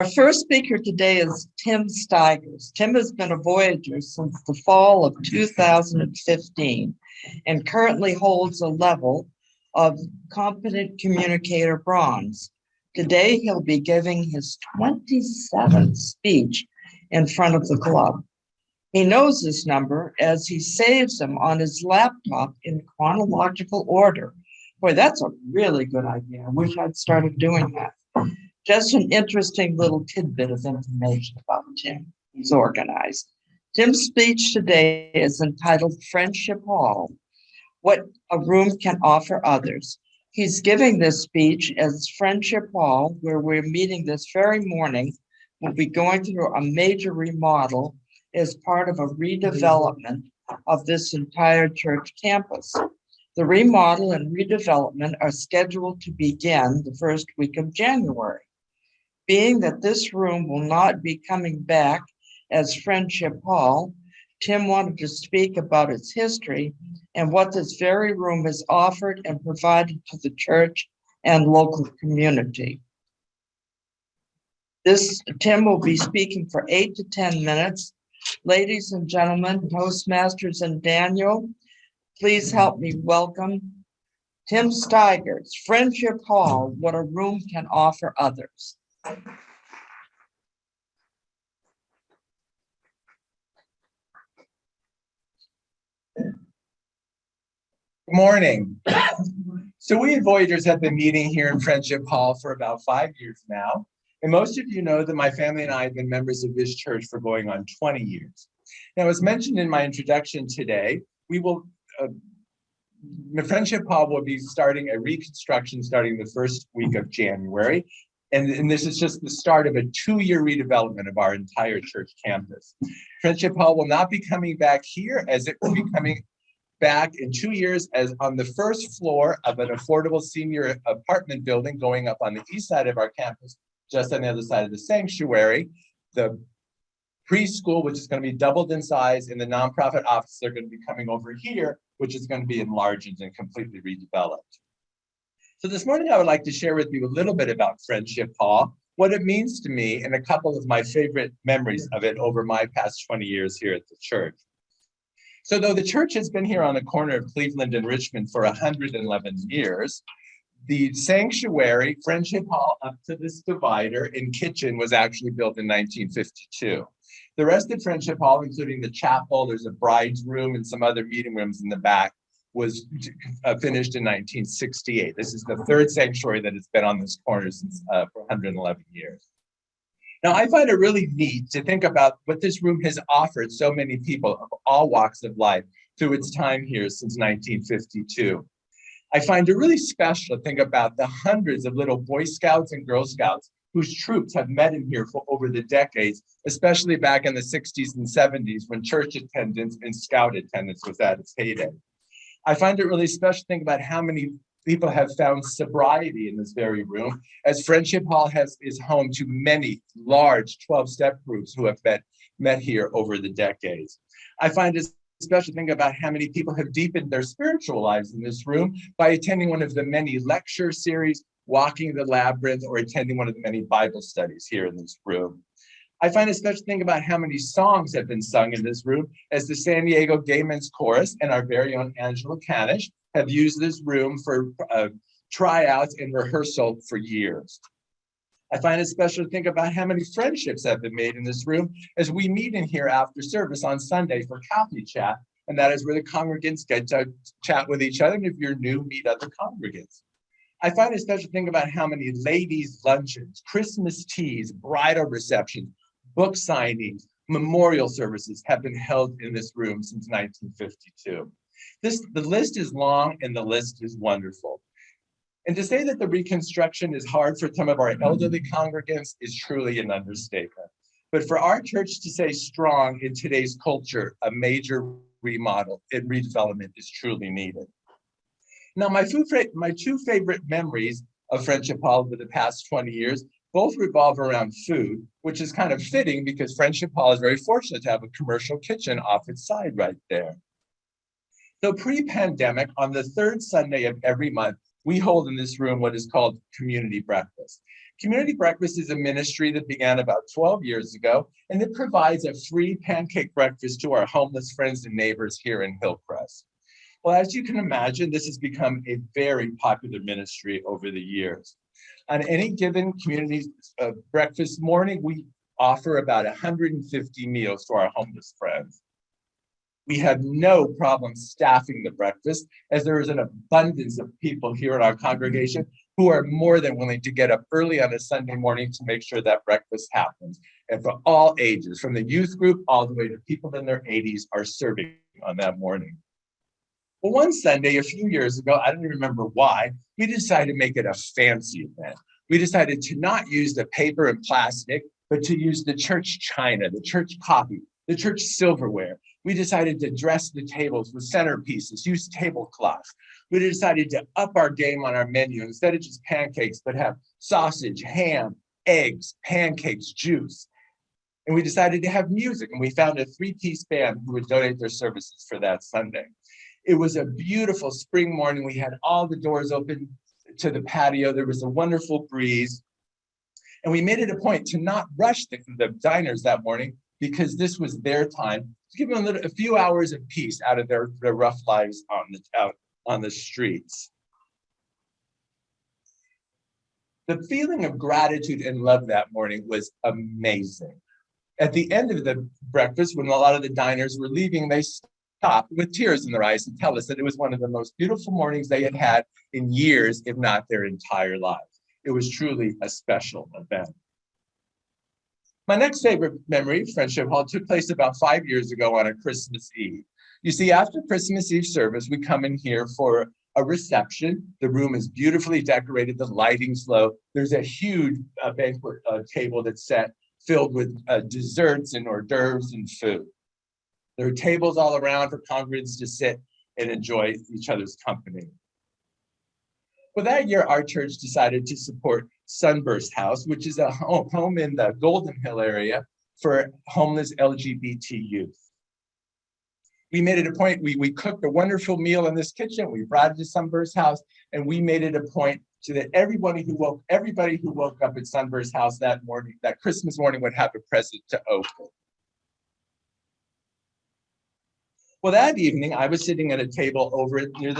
Our first speaker today is Tim Stigers. Tim has been a Voyager since the fall of 2015 and currently holds a level of Competent Communicator Bronze. Today, he'll be giving his 27th speech in front of the club. He knows this number as he saves them on his laptop in chronological order. Boy, that's a really good idea. I wish I'd started doing that. Just an interesting little tidbit of information about Tim. He's organized. Tim's speech today is entitled Friendship Hall, What a Room Can Offer Others. He's giving this speech as Friendship Hall, where we're meeting this very morning. We'll be going through a major remodel as part of a redevelopment of this entire church campus. The remodel and redevelopment are scheduled to begin the first week of January. Being that this room will not be coming back as Friendship Hall, Tim wanted to speak about its history and what this very room has offered and provided to the church and local community. Tim will be speaking for 8 to 10 minutes. Ladies and gentlemen, Toastmasters and Daniel, please help me welcome Tim Stigers, Friendship Hall, What a Room Can Offer Others. Good morning. So we at Voyagers have been meeting here in Friendship Hall for about 5 years now. And most of you know that my family and I have been members of this church for going on 20 years. Now, as mentioned in my introduction today, Friendship Hall will be starting a reconstruction starting the first week of January. And this is just the start of a 2-year redevelopment of our entire church campus. Friendship Hall will not be coming back here, as it will be coming back in 2 years as on the first floor of an affordable senior apartment building going up on the east side of our campus, just on the other side of the sanctuary. The preschool, which is going to be doubled in size, and the nonprofit offices are going to be coming over here, which is going to be enlarged and completely redeveloped. So this morning, I would like to share with you a little bit about Friendship Hall, what it means to me, and a couple of my favorite memories of it over my past 20 years here at the church. So though the church has been here on the corner of Cleveland and Richmond for 111 years, the sanctuary, Friendship Hall, up to this divider and kitchen was actually built in 1952. The rest of Friendship Hall, including the chapel, there's a bride's room and some other meeting rooms in the back, was finished in 1968. This is the third sanctuary that has been on this corner since for 111 years. Now, I find it really neat to think about what this room has offered so many people of all walks of life through its time here since 1952. I find it really special to think about the hundreds of little Boy Scouts and Girl Scouts whose troops have met in here for over the decades, especially back in the 60s and 70s when church attendance and scout attendance was at its heyday. I find it really special to think about how many people have found sobriety in this very room, as Friendship Hall is home to many large 12-step groups who have met here over the decades. I find it special to think about how many people have deepened their spiritual lives in this room by attending one of the many lecture series, walking the labyrinth, or attending one of the many Bible studies here in this room. I find it special to think about how many songs have been sung in this room, as the San Diego Gay Men's Chorus and our very own Angela Canish have used this room for tryouts and rehearsal for years. I find it special to think about how many friendships have been made in this room as we meet in here after service on Sunday for coffee chat, and that is where the congregants get to chat with each other, and if you're new, meet other congregants. I find it special to think about how many ladies' luncheons, Christmas teas, bridal receptions, book signings, memorial services have been held in this room since 1952. The list is long and the list is wonderful. And to say that the reconstruction is hard for some of our elderly congregants is truly an understatement. But for our church to stay strong in today's culture, a major remodel and redevelopment is truly needed. Now, my two favorite memories of Friendship Hall over the past 20 years both revolve around food, which is kind of fitting because Friendship Hall is very fortunate to have a commercial kitchen off its side right there. So pre-pandemic, on the third Sunday of every month, we hold in this room what is called community breakfast. Community Breakfast is a ministry that began about 12 years ago, and it provides a free pancake breakfast to our homeless friends and neighbors here in Hillcrest. Well, as you can imagine, this has become a very popular ministry over the years. On any given community breakfast morning, we offer about 150 meals to our homeless friends. We have no problem staffing the breakfast, as there is an abundance of people here in our congregation who are more than willing to get up early on a Sunday morning to make sure that breakfast happens. And for all ages, from the youth group all the way to people in their 80s, are serving on that morning. Well, one Sunday a few years ago, I don't even remember why, we decided to make it a fancy event. We decided to not use the paper and plastic, but to use the church china, the church coffee, the church silverware. We decided to dress the tables with centerpieces, use tablecloths. We decided to up our game on our menu. Instead of just pancakes, but have sausage, ham, eggs, pancakes, juice. And we decided to have music, and we found a 3-piece band who would donate their services for that Sunday. It was a beautiful spring morning. We had all the doors open to the patio. There was a wonderful breeze. And we made it a point to not rush the diners that morning, because this was their time to give them a few hours of peace out of their rough lives out on the streets. The feeling of gratitude and love that morning was amazing. At the end of the breakfast, when a lot of the diners were leaving, they stopped with tears in their eyes to tell us that it was one of the most beautiful mornings they had had in years, if not their entire lives. It was truly a special event. My next favorite memory, Friendship Hall, took place about 5 years ago on a Christmas Eve. You see, after Christmas Eve service, we come in here for a reception. The room is beautifully decorated, the lighting's low. There's a huge banquet table that's set, filled with desserts and hors d'oeuvres and food. There are tables all around for congregants to sit and enjoy each other's company. Well, that year, our church decided to support Sunburst House, which is a home in the Golden Hill area for homeless LGBT youth. We made it a point, we cooked a wonderful meal in this kitchen, we brought it to Sunburst House, and we made it a point so that everybody who woke up at Sunburst House that morning, that Christmas morning, would have a present to open. Well, that evening, I was sitting at a table over near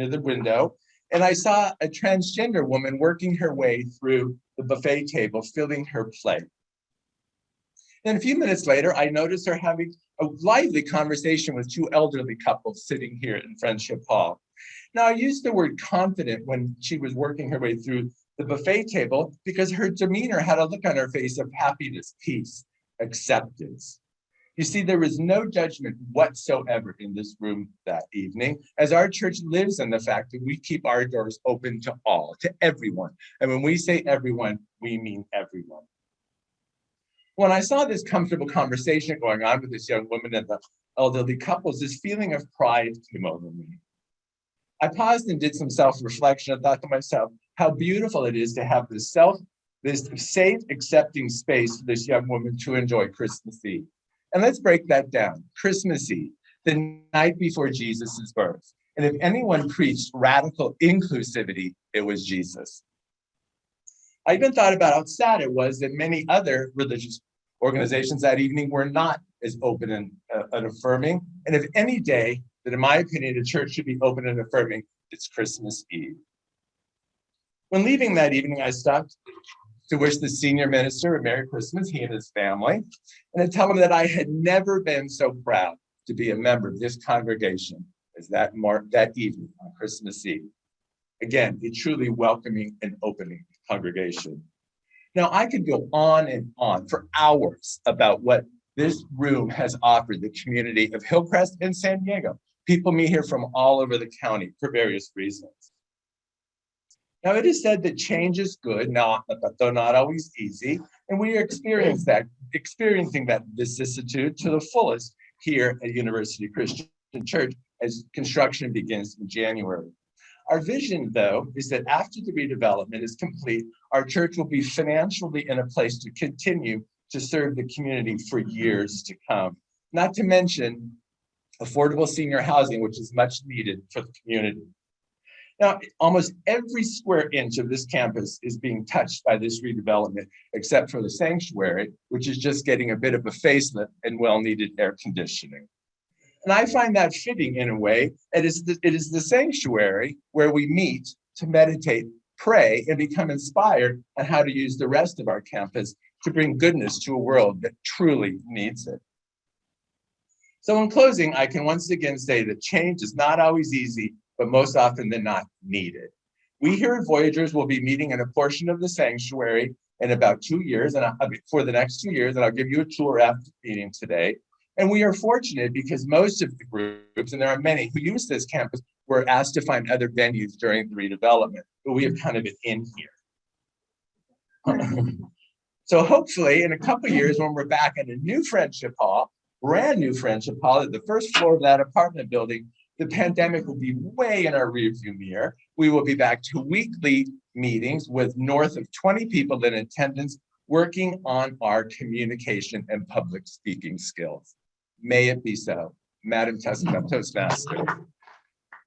the window, and I saw a transgender woman working her way through the buffet table, filling her plate. Then a few minutes later, I noticed her having a lively conversation with 2 elderly couples sitting here in Friendship Hall. Now, I used the word confident when she was working her way through the buffet table because her demeanor had a look on her face of happiness, peace, acceptance. You see, there was no judgment whatsoever in this room that evening, as our church lives in the fact that we keep our doors open to all, to everyone. And when we say everyone, we mean everyone. When I saw this comfortable conversation going on with this young woman and the elderly couples, this feeling of pride came over me. I paused and did some self-reflection and thought to myself, how beautiful it is to have this safe, accepting space for this young woman to enjoy Christmas Eve. And let's break that down. Christmas Eve, the night before Jesus' birth. And if anyone preached radical inclusivity, it was Jesus. I even thought about how sad it was that many other religious organizations that evening were not as open and affirming. And if any day that, in my opinion, the church should be open and affirming, it's Christmas Eve. When leaving that evening, I stopped to wish the senior minister a Merry Christmas, he and his family, and to tell him that I had never been so proud to be a member of this congregation as that evening on Christmas Eve. Again, a truly welcoming and opening congregation. Now, I could go on and on for hours about what this room has offered the community of Hillcrest and San Diego. People meet here from all over the county for various reasons. Now, it is said that change is good, though not always easy, and we are experiencing that vicissitude to the fullest here at University Christian Church as construction begins in January. Our vision, though, is that after the redevelopment is complete, our church will be financially in a place to continue to serve the community for years to come. Not to mention affordable senior housing, which is much needed for the community. Now, almost every square inch of this campus is being touched by this redevelopment, except for the sanctuary, which is just getting a bit of a facelift and well-needed air conditioning. And I find that fitting in a way. It is the sanctuary where we meet to meditate, pray, and become inspired on how to use the rest of our campus to bring goodness to a world that truly needs it. So in closing, I can once again say that change is not always easy, but most often than not needed. We here at Voyagers will be meeting in a portion of the sanctuary in about 2 years, and for the next 2 years, and I'll give you a tour after the meeting today. And we are fortunate because most of the groups, and there are many who use this campus, were asked to find other venues during the redevelopment, but we have kind of been in here. So hopefully in a couple of years when we're back in a new Friendship Hall, brand new Friendship Hall at the first floor of that apartment building, the pandemic will be way in our rearview mirror. We will be back to weekly meetings with north of 20 people in attendance working on our communication and public speaking skills. May it be so. Madam Toastmaster.